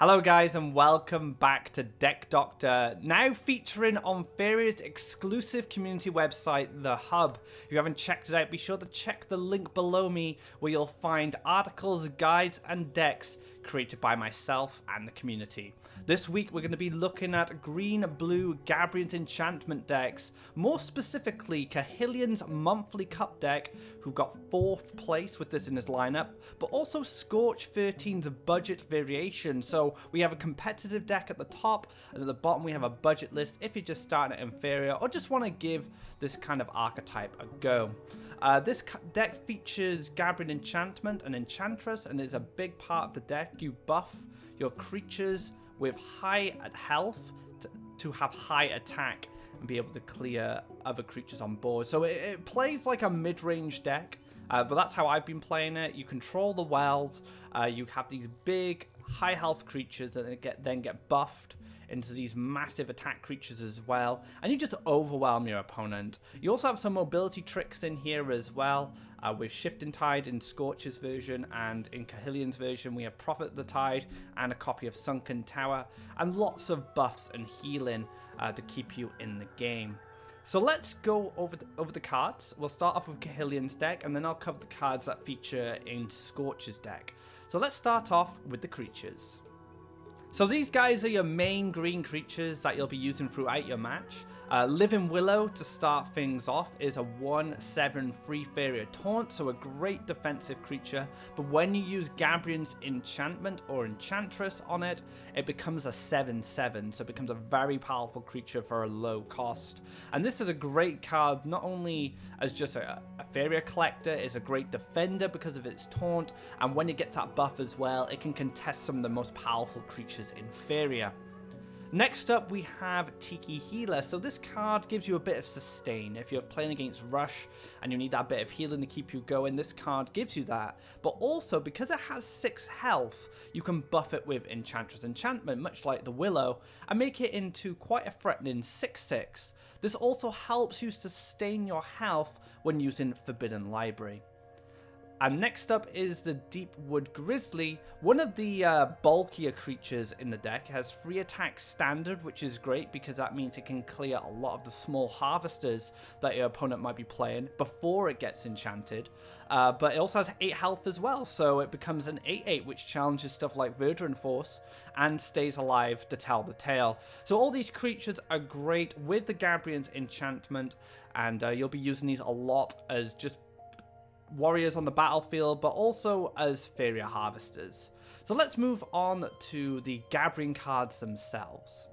Hello guys and welcome back to Deck Doctor, now featuring on Faeria's exclusive community website, The Hub. If you haven't checked it out, be sure to check the link below me where you'll find articles, guides and decks created by myself and the community. This week we're going to be looking at green-blue Gabriel Enchantment decks, more specifically Kahilian's Monthly Cup deck, who got 4th place with this in his lineup, but also Scorch 13's budget variation. So we have a competitive deck at the top, and at the bottom we have a budget list if you're just starting at Faeria or just want to give this kind of archetype a go. This deck features Gabriel Enchantment and Enchantress, and is a big part of the deck. You buff your creatures with high health to have high attack and be able to clear other creatures on board. So it plays like a mid-range deck, but that's how I've been playing it. You control the wells, you have these big high health creatures that then get buffed into these massive attack creatures as well, and you just overwhelm your opponent. You also have some mobility tricks in here as well, with Shifting Tide in Scorch's version, and in Kahilian's version we have Prophet the Tide and a copy of Sunken Tower, and lots of buffs and healing to keep you in the game. So let's go over the cards. We'll start off with Kahilian's deck, and then I'll cover the cards that feature in Scorch's deck. So let's start off with the creatures. So these guys are your main green creatures that you'll be using throughout your match. Living Willow, to start things off, is a 1/7 free Faeria taunt, so a great defensive creature. But when you use Gabriel's Enchantment or Enchantress on it, it becomes a 7/7, so it becomes a very powerful creature for a low cost. And this is a great card, not only as just a Faeria collector, it's a great defender because of its taunt, and when it gets that buff as well, it can contest some of the most powerful creatures in Faeria. Next up we have Tiki Healer. So this card gives you a bit of sustain. If you're playing against Rush and you need that bit of healing to keep you going, this card gives you that. But also, because it has 6 health, you can buff it with Enchantress Enchantment, much like the Willow, and make it into quite a threatening 6/6. This also helps you sustain your health when using Forbidden Library. And next up is the Deepwood Grizzly, one of the bulkier creatures in the deck. It has 3 attack standard, which is great because that means it can clear a lot of the small harvesters that your opponent might be playing before it gets enchanted. But it also has 8 health as well, so it becomes an 8/8, which challenges stuff like Verdant Force and stays alive to tell the tale. So all these creatures are great with the Gabriel's Enchantment, and you'll be using these a lot as just warriors on the battlefield, but also as Faeria harvesters. So let's move on to the Gabriel cards themselves.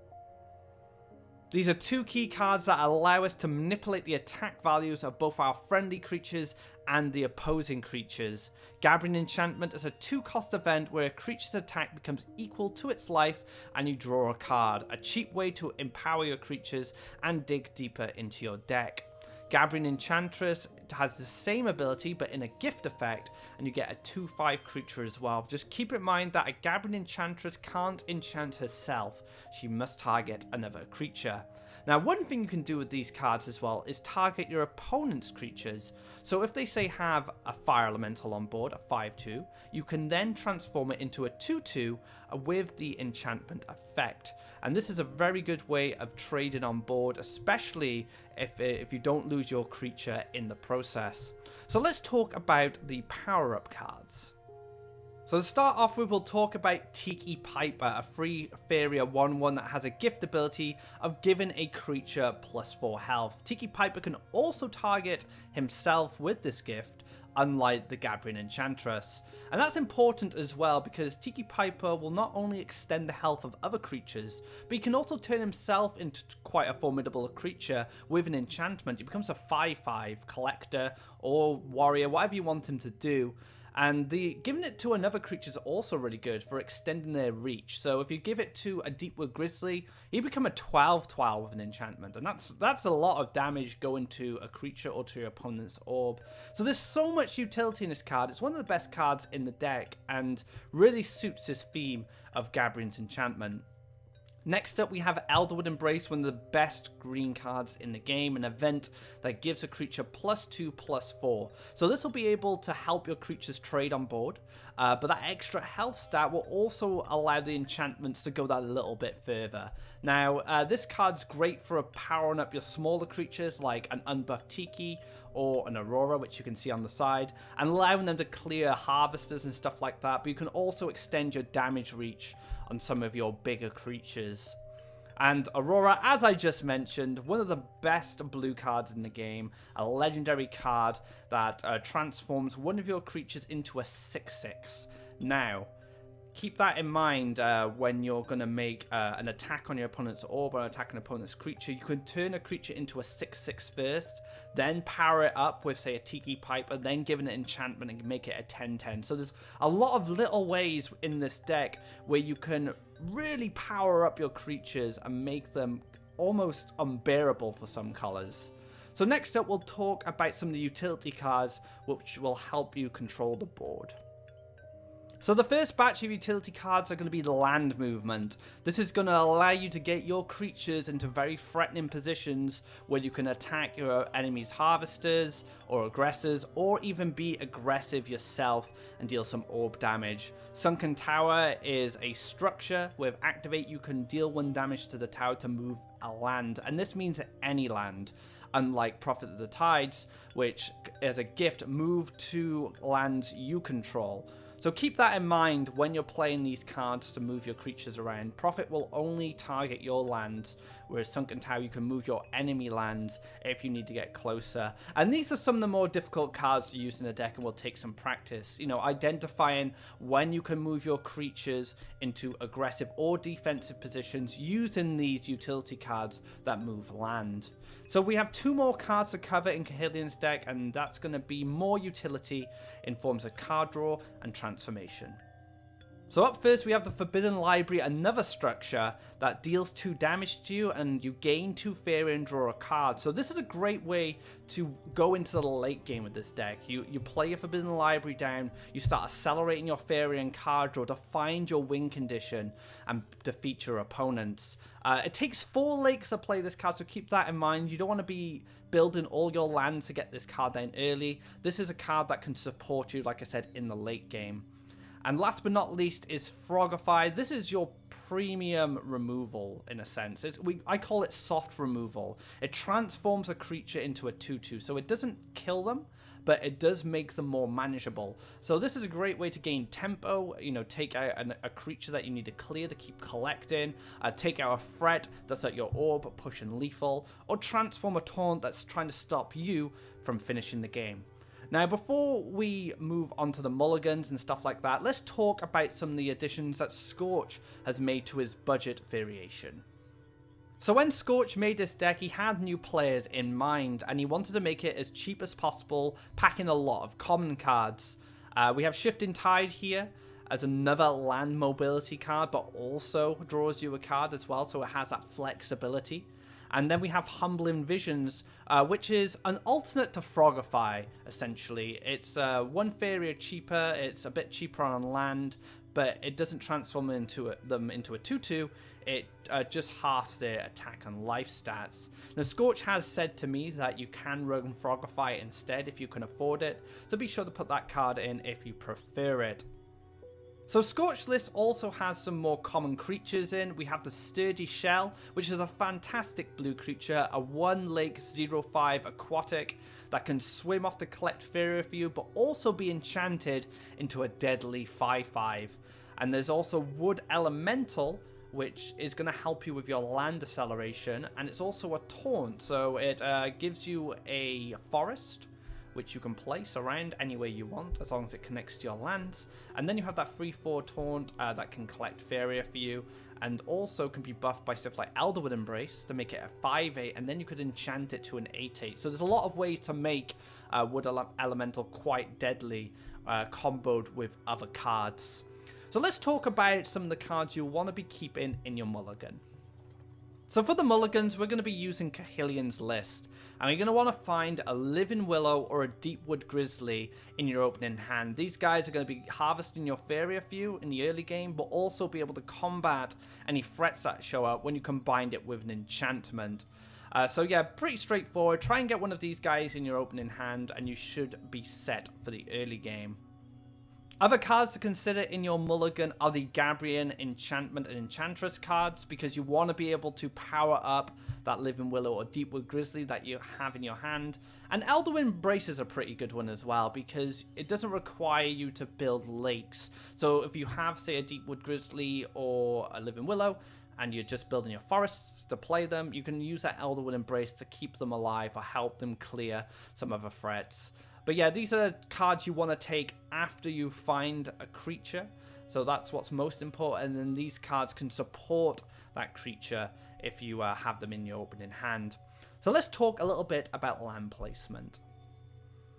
These are 2 key cards that allow us to manipulate the attack values of both our friendly creatures and the opposing creatures. Gabriel Enchantment is a 2-cost event where a creature's attack becomes equal to its life and you draw a card, a cheap way to empower your creatures and dig deeper into your deck. Gabriel Enchantress has the same ability but in a gift effect, and you get a 2/5 creature as well. Just keep in mind that a Gabriel Enchantress can't enchant herself, she must target another creature. Now, one thing you can do with these cards as well is target your opponent's creatures. So if they say have a fire elemental on board, a 5/2, you can then transform it into a 2/2 with the enchantment effect. And this is a very good way of trading on board, especially if you don't lose your creature in the process. So let's talk about the power-up cards. So to start off with, we'll talk about Tiki Piper, a free Faeria 1/1 that has a gift ability of giving a creature +4 health. Tiki Piper can also target himself with this gift, unlike the Gabriel Enchantress. And that's important as well because Tiki Piper will not only extend the health of other creatures, but he can also turn himself into quite a formidable creature with an enchantment. He becomes a 5/5 collector or warrior, whatever you want him to do. And giving it to another creature is also really good for extending their reach. So if you give it to a Deepwood Grizzly, you become a 12/12 with an enchantment. And that's a lot of damage going to a creature or to your opponent's orb. So there's so much utility in this card. It's one of the best cards in the deck and really suits this theme of Gabriel's Enchantment. Next up, we have Elderwood Embrace, one of the best green cards in the game, an event that gives a creature +2/+4. So this will be able to help your creatures trade on board, but that extra health stat will also allow the enchantments to go that little bit further. Now, this card's great for powering up your smaller creatures like an unbuffed Tiki or an Aurora, which you can see on the side, and allowing them to clear harvesters and stuff like that, but you can also extend your damage reach on some of your bigger creatures. And Aurora, as I just mentioned, one of the best blue cards in the game, a legendary card that transforms one of your creatures into a 6/6. Now, keep that in mind when you're going to make an attack on your opponent's orb or attack an opponent's creature. You can turn a creature into a 6/6 first, then power it up with, say, a Tiki Pipe, and then give it an enchantment and make it a 10/10. So there's a lot of little ways in this deck where you can really power up your creatures and make them almost unbearable for some colors. So next up, we'll talk about some of the utility cards which will help you control the board. So the first batch of utility cards are going to be the land movement. This is going to allow you to get your creatures into very threatening positions where you can attack your enemy's harvesters or aggressors, or even be aggressive yourself and deal some orb damage. Sunken Tower is a structure. With Activate, you can deal 1 damage to the tower to move a land, and this means any land. Unlike Prophet of the Tides, which as a gift, move to lands you control. So keep that in mind when you're playing these cards to move your creatures around. Prophet will only target your lands, whereas Sunken Tower, you can move your enemy lands if you need to get closer. And these are some of the more difficult cards to use in the deck and will take some practice. You know, identifying when you can move your creatures into aggressive or defensive positions using these utility cards that move land. So we have 2 more cards to cover in Kahilian's deck, and that's going to be more utility in forms of card draw and transformation. So up first, we have the Forbidden Library, another structure that deals 2 damage to you, and you gain 2 Faeria and draw a card. So this is a great way to go into the late game with this deck. You play your Forbidden Library down, you start accelerating your Faeria and card draw to find your win condition and defeat your opponents. It takes 4 lakes to play this card, so keep that in mind. You don't want to be building all your lands to get this card down early. This is a card that can support you, like I said, in the late game. And last but not least is Frogify. This is your premium removal, in a sense. I call it soft removal. It transforms a creature into a 2/2, so it doesn't kill them, but it does make them more manageable. So this is a great way to gain tempo, you know, take out a creature that you need to clear to keep collecting, take out a threat that's at your orb, pushing lethal, or transform a taunt that's trying to stop you from finishing the game. Now, before we move on to the Mulligans and stuff like that, let's talk about some of the additions that Scorch has made to his budget variation. So when Scorch made this deck, he had new players in mind, and he wanted to make it as cheap as possible, packing a lot of common cards. We have Shifting Tide here as another land mobility card, but also draws you a card as well, so it has that flexibility. And then we have Humbling Visions, which is an alternate to Frogify, essentially. It's 1 Faeria cheaper, it's a bit cheaper on land, but it doesn't transform them into a 2/2. It just halves their attack and life stats. Now, Scorch has said to me that you can run Frogify instead if you can afford it, so be sure to put that card in if you prefer it. So Scorch list also has some more common creatures in. We have the Sturdy Shell, which is a fantastic blue creature, a 1 lake 0/5 aquatic that can swim off to collect Faeria for you, but also be enchanted into a deadly 5/5. And there's also Wood Elemental, which is going to help you with your land acceleration, and it's also a taunt, so it gives you a forest which you can place around anywhere you want as long as it connects to your lands. And then you have that 3/4 taunt that can collect Faeria for you, and also can be buffed by stuff like Elderwood Embrace to make it a 5/8, and then you could enchant it to an 8/8. So there's a lot of ways to make Wood Elemental quite deadly, comboed with other cards. So let's talk about some of the cards you'll want to be keeping in your mulligan. So for the mulligans, we're going to be using Kahilian's list, and you're going to want to find a Living Willow or a Deepwood Grizzly in your opening hand. These guys are going to be harvesting your Faeria for you in the early game, but also be able to combat any threats that show up when you combine it with an enchantment. So yeah, pretty straightforward. Try and get one of these guys in your opening hand, and you should be set for the early game. Other cards to consider in your mulligan are the Gabriel Enchantment and Enchantress cards, because you want to be able to power up that Living Willow or Deepwood Grizzly that you have in your hand. And Elderwind Brace is a pretty good one as well, because it doesn't require you to build lakes. So if you have, say, a Deepwood Grizzly or a Living Willow, and you're just building your forests to play them, you can use that Elderwind Embrace to keep them alive or help them clear some other threats. But yeah, these are cards you want to take after you find a creature. So that's what's most important. And then these cards can support that creature if you have them in your opening hand. So let's talk a little bit about land placement.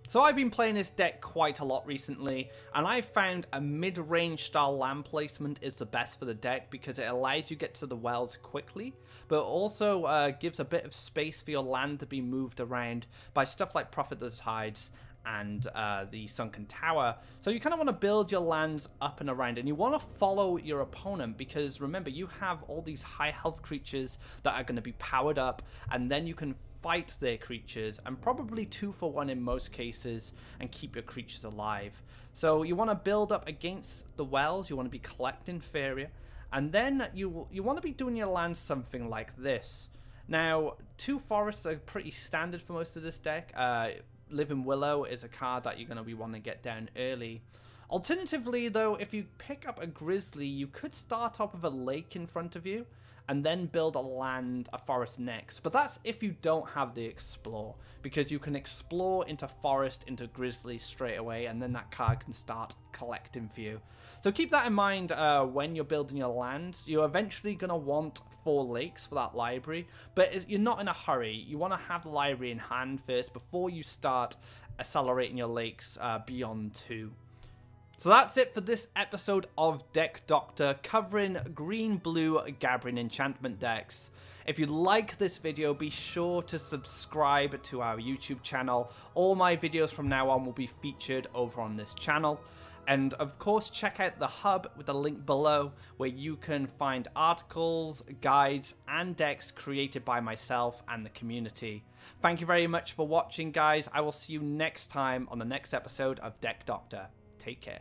So I've been playing this deck quite a lot recently, and I found a mid-range style land placement is the best for the deck, because it allows you to get to the wells quickly, but also gives a bit of space for your land to be moved around by stuff like Prophet of the Tides and the Sunken Tower. So you kind of want to build your lands up and around, and you want to follow your opponent, because remember, you have all these high health creatures that are going to be powered up, and then you can fight their creatures, and probably 2 for 1 in most cases, and keep your creatures alive. So you want to build up against the wells, you want to be collecting Faeria, and then you want to be doing your lands something like this. Now, 2 forests are pretty standard for most of this deck. Living Willow is a card that you're going to be wanting to get down early. Alternatively, though, if you pick up a Grizzly, you could start off with a lake in front of you, and then build a forest next. But that's if you don't have the Explore, because you can explore into forest, into Grizzly straight away, and then that card can start collecting for you. So keep that in mind when you're building your lands. You're eventually going to want 4 lakes for that library, but you're not in a hurry. You want to have the library in hand first before you start accelerating your lakes beyond 2. So that's it for this episode of Deck Doctor, covering green-blue Gabriel Enchantment decks. If you like this video, be sure to subscribe to our YouTube channel. All my videos from now on will be featured over on this channel. And of course, check out the hub with the link below, where you can find articles, guides, and decks created by myself and the community. Thank you very much for watching, guys. I will see you next time on the next episode of Deck Doctor. Take care.